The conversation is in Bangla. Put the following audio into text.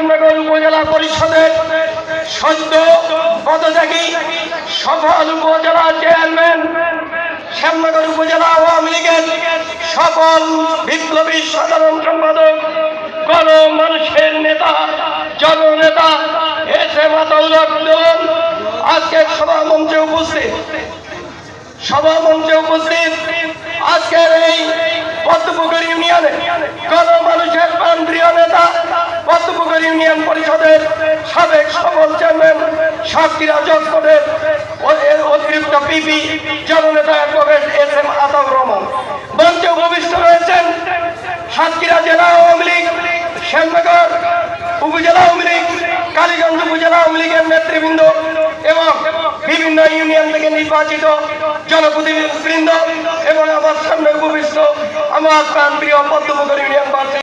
শ্যামনগর উপজেলা পরিষদের সদ্য পদত্যাগী সফল উপজেলা চেয়ারম্যান, শ্যামনগর উপজেলা আওয়ামী লীগের সফল বিপ্লবী সাধারণ সম্পাদক, গণমানুষের নেতা, জননেতা এস.এম. আতাউর রহমান আজকের সভামঞ্চে উপস্থিত আজকের এই পদ্মপুকুর ইউনিয়নে গণমানুষের প্রাণপ্রিয় নেতা, পদ্মপুকুর ইউনিয়ন পরিষদের সাবেক সফল চেয়ারম্যান, সাতক্ষীরা জজকোর্টের অতিরিক্ত পিপি জননেতা অ্যাডভোকেট এস.এম. আতাউর রহমান। মঞ্চে উপবিষ্ট রয়েছেন সাতক্ষীরা জেলা আওয়ামী লীগ, শ্যামনগর উপজেলা আওয়ামী লীগ, কালীগঞ্জ উপজেলা আওয়ামী লীগের নেতৃবৃন্দ এবং বিভিন্ন ইউনিয়ন থেকে নির্বাচিত জনপ্রতিনিধিবৃন্দ এবং আমার সামনে উপবিষ্ট আমার প্রাণপ্রিয় পদ্মপুকুর ইউনিয়ন